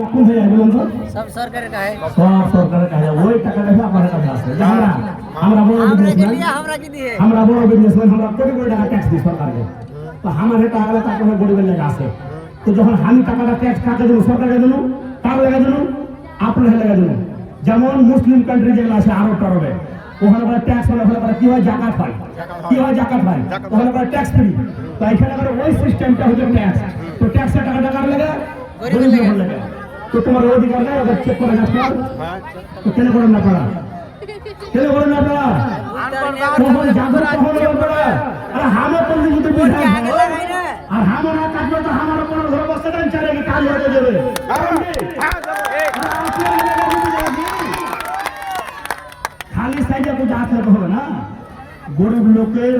सब सरकार का है। सब सरकार का है। वही টাকা পয়সা আমাদের কাছে আছে। আমরা বড় বিজনেসম্যান, আমরা বড় বিজনেসম্যান, আমরা কোটি কোটি টাকা ট্যাক্স দিই সরকারকে। তো আমাদের টাকাটা টাকা গরিবের লেগে আছে। তো যখন আমি টাকাটা ট্যাক্স কাকে দেবো, সরকারকে দেবো, কার লেগে দেবো, আপনার লেগে দেবো। যেমন মুসলিম কান্ট্রি যেগুলো আছে আরব টারবে, ওখানে করে ট্যাক্স হলে করে কি হয়, জাকাত হয়। কি হয়, জাকাত হয়। ওখানে করে ট্যাক্স ফ্রি। তো এখানে করে ওই সিস্টেমটা হচ্ছে ট্যাক্স। তো ট্যাক্সের টাকাটা কার লেগে, গরিবের লেগে। তো তোমার অধিকার নেই ওদের চেক করে যাচ্ছে। তো কেন করেন না আপনারা, কেন করেন না আপনারা? তখন জাগর কখন আপনারা আর হামা করলে যদি বুঝায় আর হামা না কাটলে তো হামার কোনো ঘরে বসে দেন, চারে কি কাজ হয়ে যাবে। খালি সাইডে বুঝে আসলে হবে না। গরিব লোকের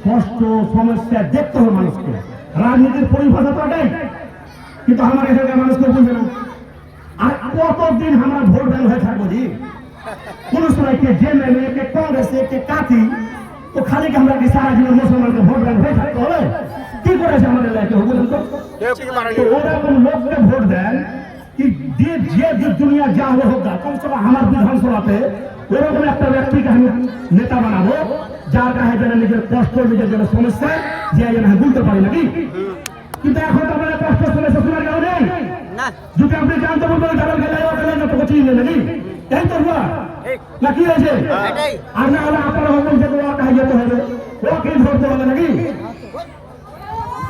কষ্ট সমস্যা দেখতে হবে মানুষকে। রাজনীতির পরিভাষা তো এটাই, কিন্তু আমার এখানকার মানুষকে বুঝবে না। আর কতদিন আমরা ভোট ব্যাংক হয়ে থাকবো জি? কোন সময় কে জেএমএম কে কংগ্রেস কে কাতি, তো খালি কি আমরা কি সারা জীবন মুসলমানকে ভোট ব্যাংক হয়ে থাকতে হবে? কি করেছে আমাদের এলাকায় বলুন তো? ওরকম লোককে ভোট দেন কি যে দুনিয়া যা হোক না, কমসে কম আমার বিধানসভাতে ওরকম একটা ব্যক্তিকে আমি নেতা বানাবো যার কাছে যেন নিজের কষ্ট, নিজের যেন সমস্যা যে যেন বলতে পারি নাকি। কিন্তু এখন তো আপনারা কষ্ট সমস্যা শোনার কেউ নেই। যদি আপনি জানতে বলবেন তাহলে গেলে না তো চিনলেন নাকি, এই তো না কি হয়েছে? আর না হলে আপনারা বলবেন যে ওরা কাছে যেতে হবে, ওকে ধরতে হবে নাকি।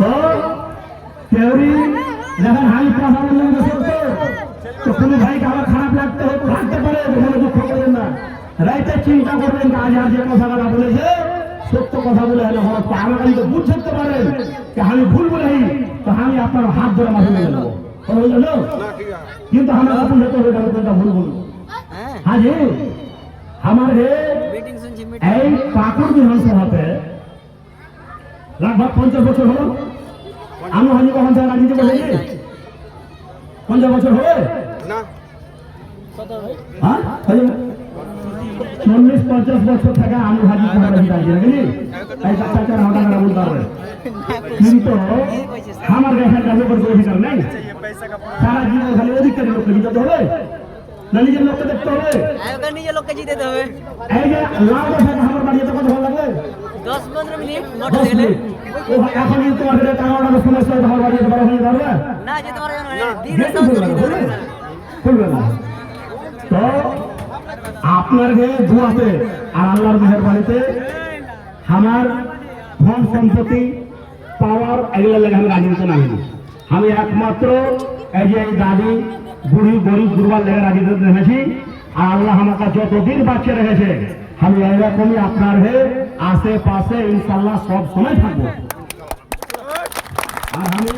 তো কেউরি যখন হাই প্রশাসন তো কোনো ভাইকে আমার খারাপ লাগতে পারে, ওখানে দুঃখ করবেন না। রাইতে চিন্তা করবেন আজ আর যে কথাগুলো বলেছে সত্য কথা বলে হলে হলো, আমাকে যদি ভুল থাকতে পারেন যে আমি ভুল বলেই, তো আমি আপনার হাত ধরে মাথা নিয়ে নেবো। কিন্তু আমার আপনি যেতে হবে কোনটা ভুল বলবো। হাজি আমার এই পাকুড় বিধানসভাতে লগভগ 50 বছর হলো। আমি হাজি কখন থেকে রাজনীতি করেছি? 50 বছর হবে না? 40-50 বছর থেকে আমি হাজি বলতে পারবে। কিন্তু আমার এখানকার লোকের অধিকার নেই। সারা জীবন খালি অধিকারী লোককে জিতাতে হবে না নিজের লোককে দেখতে হবে? নিজের লোককে জিতাতে হবে। এই যে লাভ আমার বাড়িতে কত ভালো লাগবে? 10-15 মিনিট এখন কিন্তু তোমাদের টাকার সমস্যা আমার বাড়িতে বড় হয়ে যাবে না, যেতে পারবে না। তো আপনার যে দোয়াতে আর আল্লাহর মেহেরবানিতে আমার ধন সম্পত্তি পাওয়ার এগুলো লেগে আমি রাজনীতি নামিনি। আমি একমাত্র এই যে দাদি বুড়ি গরিব দুর্বল লেগে রাজনীতি নেমেছি। আর আল্লাহ আমাকে যতদিন বাঁচিয়ে রেখেছে আমি এইরকমই আপনার হয়ে আশেপাশে ইনশাল্লাহ সব সময় থাকবো। আর আমি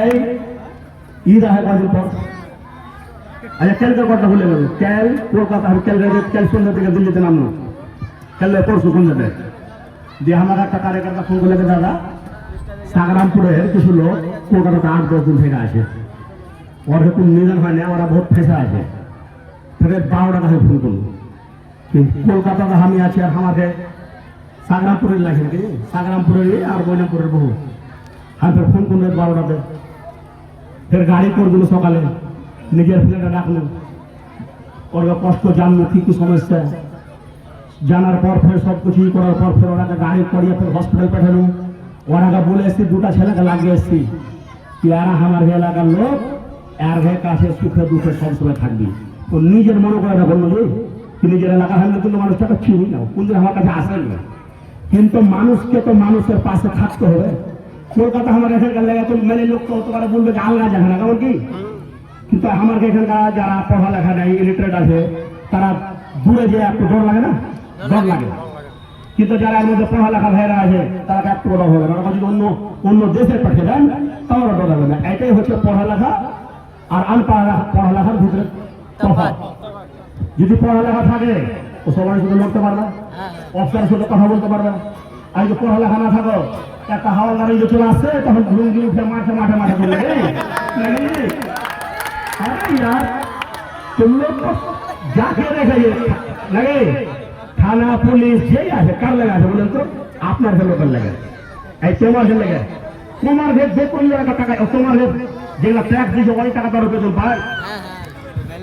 এই ঈদ আহে কদিন পর, আচ্ছা ক্যালকার কথা বলে গেল। ক্যাল কলকাতা, আমি ক্যাল সন্ধ্যা থেকে দিল্লিতে নামলো। ক্যালে পরশু সন্ধ্যাতে দিয়ে আমার একটা কার্যকর্তা ফোন করলে, দাদা সাগরামপুরের কিছু লোক কলকাতাতে 8-10 দিন থেকে আসে, ওরা কোন নিজন হয় না, ওরা বহুত ফেসা আছে। ফের 12টা কাছে ফোন করলো, কলকাতাতে আমি আছি আর আমাকে সাগরামপুরের লাগে নাকি, সাগরামপুরের আর বৈনামপুরের বহু। আমি ফের ফোন করলো 12টাতে, ফের গাড়ি করে দিল সকালে, নিজের ফ্লেটে ডাকলো, ওর কষ্ট জানলো কি কি সমস্যা। জানার পর ফের সব কিছু করার পর ফের ওনাকে গাড়ি করিয়ে ফের হসপিটাল পাঠালো। ওনাকে বলে এসছি 2টা ছেলেকে লাগিয়ে এসছি কি এরা আমার এলাকার লোক, এর ঘরে কাছে সুখে দুঃখে সবসময় থাকবি। তো নিজের মনে করে না বললো যে নিজের এলাকা হলে কিন্তু মানুষটাকে চিনি না, কোনদিন আমার কাছে আসেন না। কিন্তু মানুষকে তো মানুষের পাশে থাকতে হবে। কলকাতা আমার এখানকার লেগে তো মেলে লোক তো পারে বলবে যে আলগা যাবে না, কেমন কি। কিন্তু আমার এখানকার যারা পড়ালেখা নেই, ইলিটারেট আছে, তারা দূরে যে একটু ডর লাগে না, ডর লাগে। কিন্তু যারা এর মধ্যে পড়ালেখা ভাইরা আছে তারা একটু ডর হবে না। যদি অন্য দেশে পাঠিয়ে দেন তাহলে ডর হবে না। এটাই হচ্ছে পড়ালেখা আর পড়ালেখার ভিতরে তফাৎ। যদি পড়ালেখা থাকে তো সবাই সাথে লড়তে পারবে, অফিসারের সাথে কথা বলতে পারবে। আর যদি পড়ালেখা না থাকো, একটা হাওয়ালদার যদি চলে আসছে তখন লুঙ্গি উঠে মাঠে করবে। যাকে রেখে লাগে থানা পুলিশ যেই আছে কার লেগে আছে বলেন তো? আপনার লোকের লেগে, এই তোমার লেগে। তোমার ভেদ যে কোন টাকা তোমার ভেদ যেগুলো ট্যাক্স দিয়েছে অনেক টাকা তার বেতন পায়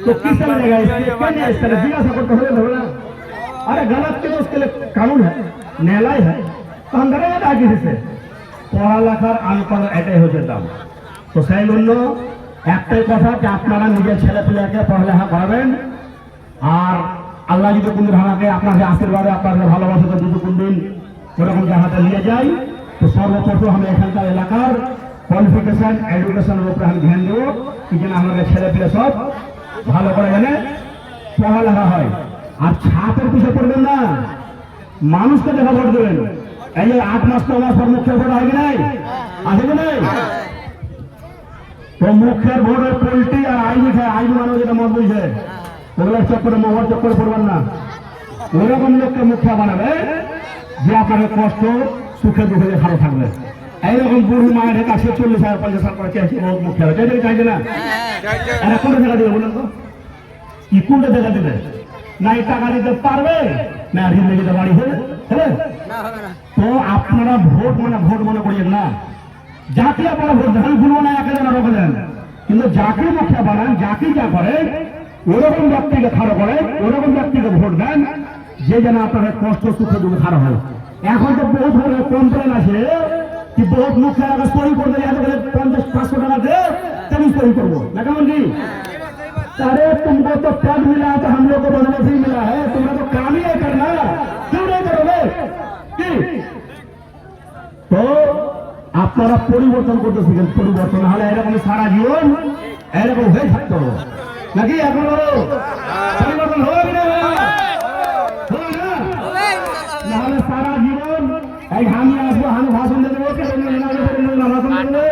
तो किस तरह लगेगा इसके इस तरह जिज्ञासा करते हुए ना अरे गलत के तो उसके लिए कानून है न्यायालय है तो हम डरेंगे ना किसी से पढ़ा लेखार अनपढ़ এটাই হচ্ছে দাম তো সেই জন্য একটাই কথা যে আপনারা নিজের ছেলে পেলেকে পড়ালেখা করাবেন আর আল্লাহ যদি কোনদিন আমাকে আপনাকে আশীর্বাদে আপনাদের ভালোবাসাতে যদি কোনদিন ওরকম জায়গাতে নিয়ে যাই তো সর্বপ্রথম আমি এখানকার এলাকার কোয়ালিফিকেশন এডুকেশনের উপরে আমি ধ্যান দেবো কি যেন আমাদের ছেলে পেলে সব ভালো করে জানে পড়ালেখা হয় আর ছাপের পিছিয়ে পড়বেন না মানুষকে দেখা ভোট দেবেন এই যে 8 মাস 9 মাস পর মুখের ভোট হয় কি নাই আছে কি নাই তো মুখের ভোটের পোল্ট্রি আর আইনি খায় আইনি মানুষ যেটা মত বলছে ওগুলোর চক্করে মোহর চক্করে পড়বেন না ওইরকম লোককে মুখিয়া বানাবে যে আপনাকে কষ্ট সুখে দুঃখে ভালো থাকবে এইরকম বুড়ি মায়ের কাছে 40,000 50,000 করে চেয়েছি বহুত মুখিয়া হবে চাইছে না এরা কোনটা দেখা দেবে বলুন তো কি কোনটা দেখা দেবে না এই টাকা দিতে পারবে না ঋণ দিতে বাড়ি হবে তো আপনারা ভোট মনে করিয়েন না যাকে আপনারা ভোট দেন ভুলবো না একে যেন রোকে দেন কিন্তু যাকে মুখিয়া বানান যাকে যা করে ওরকম ব্যক্তিকে খাড়ো করে ওরকম ব্যক্তিকে ভোট দেন যে যেন আপনাদের কষ্ট সুখে দুঃখে খাড়ো হয় এখন তো বহুত ধরনের কমপ্লেন আছে कि बहुत मुख्य अगर सही कर दे 50-500 টাকা दे तभी सही करबो ना केमन की अरे तुमको तो पद मिला है तो हम लोग को बदौलत मिला है तुम्हारा तो काम ही है करना क्यों नहीं करोगे की तो আপনারা পরিবর্তন করতে শিখেন পরিবর্তন হলে এরকম সারা জীবন এরকম হয়ে থাকতে হবে নাকি এখন পরিবর্তন হবে না নাহলে সারা জীবন এই আমি আসবো আমি ভাষণ দিয়ে দেবো ভাষণ দেবো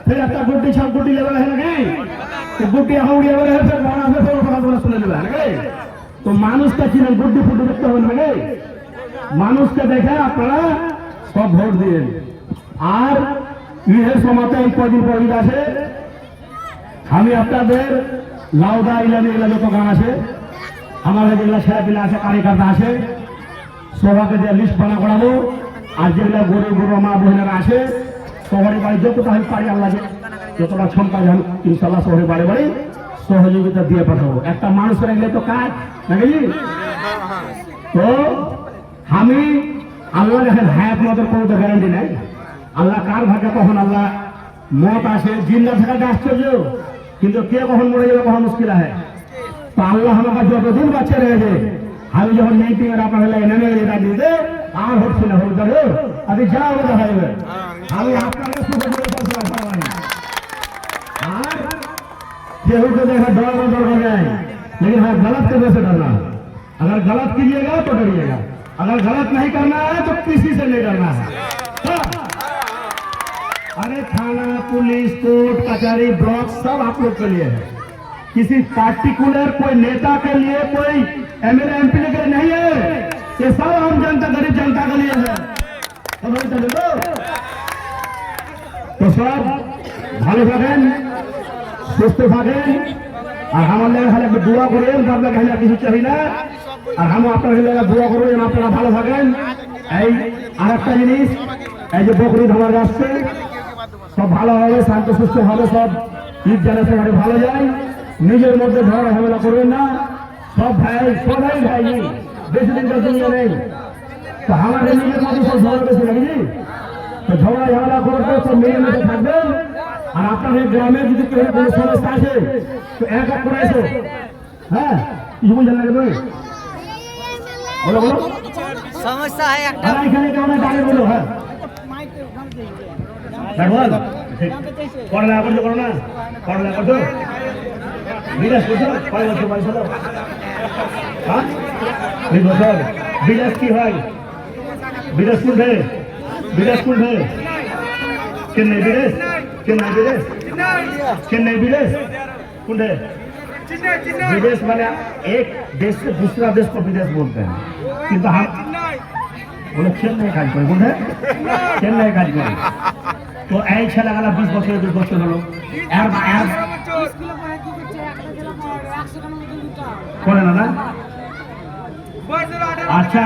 ফের একটা গুটি সব গুটি লেভেল है নাকি গুটি এখন উড়িয়ে বেড়ে ফের গান আসবে ফের কথা শুনে নেবে নাকি তো মানুষটা ছিলেন গুটি ফুটি দেখতে হবে নাকি মানুষকে দেখে আপনারা সব ভোট দিন আর ইহের সমাতে এই কদিন পর ঈদ আছে আমি আপনাদের লাউদা ইলানি এগুলো যত গান আছে আমাদের যেগুলো ছেলেপিলা আছে কারিকারটা আছে সবাইকে যে লিস্ট বানা করাবো আর যেগুলো গরিব গরু মা বোনেরা আছে শহরে বাড়ি যতটা আমি পারি আল্লাহ যতটা ক্ষমতা যান ইনশাল্লাহ শহরে বাড়ি বাড়ি সহযোগিতা দিয়ে পাঠাবো একটা মানুষের এগুলো তো কাজ নাকি তো আমি আল্লাহ দেখেন হায়াত মতের কোনো তো গ্যারান্টি নেই আল্লাহ কার ভাগে কখন আল্লাহ মত আসে জিন্দা থাকাটা আশ্চর্য কিন্তু কে কখন মরে যাবে কখন মুশকিল আছে তো আল্লাহ আমাকে যতদিন বাচ্চা রয়েছে আমি যখন মিটিং এর আপনার নেমে এটা দিতে আর হচ্ছে না হয়ে যাবে আপনি যা হবে দেখা যাবে আমি আপনাকে আর केहू को देखा डर बदल हो जाए लेकिन हाँ गलत करने से डरना अगर गलत कीजिएगा तो डरिएगा अगर गलत नहीं करना है तो किसी से नहीं डरना है अरे थाना पुलिस कोर्ट कचहरी ब्लॉक सब आप लोग के लिए है किसी पार्टिकुलर कोई नेता के लिए कोई एमएलए एमपी के लिए नहीं है ये सब आम जनता गरीब जनता के लिए है तो सब ভালো থাকেন সুস্থ থাকেন আর আমার লেগে খালি একটু দোয়া করেন আপনার খালি কিছু চাই না আর আমি আপনার লেগে দোয়া করবো যেন আপনারা ভালো থাকেন এই আর একটা জিনিস এই যে বকরি ধমার আসছে সব ভালো হবে শান্ত সুস্থ হবে সব ঈদ জানাতে গাড়ি ভালো যায় নিজের মধ্যে ঝগড়া ঝামেলা করবেন না সব ভাই সবাই ভাই বেশি দিনকার দুনিয়া নেই তো আমাদের নিজের মধ্যে সব ঝগড়া বেশি নাকি তো ঝগড়া ঝামেলা করতে সব মেয়ে মেয়ে থাকবেন আর আপনাদের গ্রামে যদি কেউ কোনো সমস্যা আছে তো এক এক করে এসো হ্যাঁ কিছু বুঝলেন না বলো বলো সমস্যা है একটা এখানে কেমন দাঁড়িয়ে বলো হ্যাঁ পড়ালেখা করছো করো না পড়ালেখা করছো বিদেশ করছো কয় বছর বয়স হলো হ্যাঁ 20 বছর বিদেশ কি হয় বিদেশ কোনঠে বিদেশ কোনঠে চেন্নাই বিদেশ चेन्नई विदेश चेन्नई विदेश कुंडे विदेश वाले एक देश से दूसरा देश को विदेश बोलते हैं किंतु हम बोले चेन्नई काज करे कुंडे चेन्नई काज करे तो এই ছেলেগুলা 20 বছর 20 বছর হলো আর করে না আচ্ছা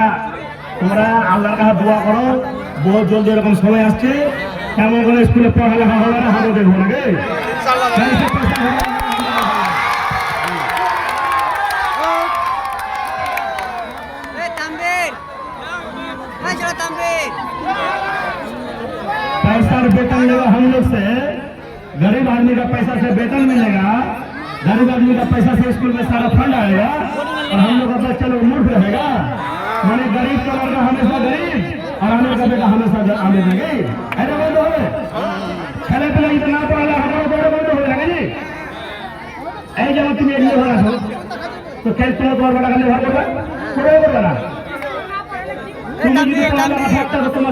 তোমরা আল্লাহর কাছে দোয়া করো বহুত জলদি এরকম সময় আসছে কেমন করে স্কুলে পড়ালেখা হবে না হবে দেখবো নাকি पैसा वेतन लेगा हम लोग से, गरीब आदमी का पैसा से वेतन मिलेगा, गरीब आदमी का पैसा से स्कूल में सारा फंड आएगा और हम लोग का बच्चा लोग मूर्ख रहेगा। मैंने गरीब का लड़का हमेशा गरीब और अमीर का बेटा हमेशा अमीर नहीं। ऐसा बंद हो खेले पिले इतना पढ़ा हमारा बड़े बंद हो जाएगा जी। ऐसे जब तुम एक हो रहा तो खेल तुम्हें और बड़ा करने भर करना पूरा करना तुम्हें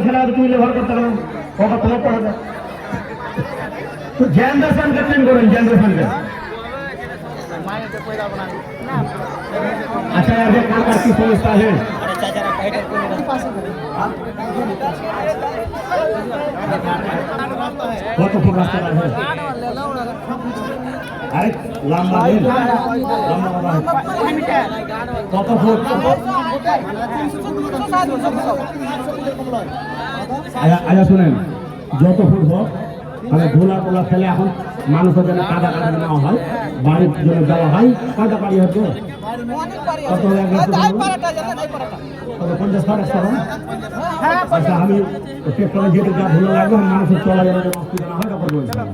खेला तो तुम्हें भर करता रहो होगा तुम्हें पढ़ा तो जनरेशन का ट्रेन करें जनरेशन का। अच्छा यार ये काम की समस्या है वो तो पूरा रास्ता है अरे लंबा है लंबा কত ফুট আচ্ছা শুনেন যত ফুট হোক মানে ধুলা টোলা ফেলে এখন মানুষের জন্য কাদা কাদা নেওয়া হয় বাড়ির জন্য দেওয়া হয় কয়টা বাড়ি হতো কত আচ্ছা আমি ট্রেক্টরে যেতে যা ধুলো লাগবে মানুষের চলা যাবে অসুবিধা না হয় তখন বলছিলাম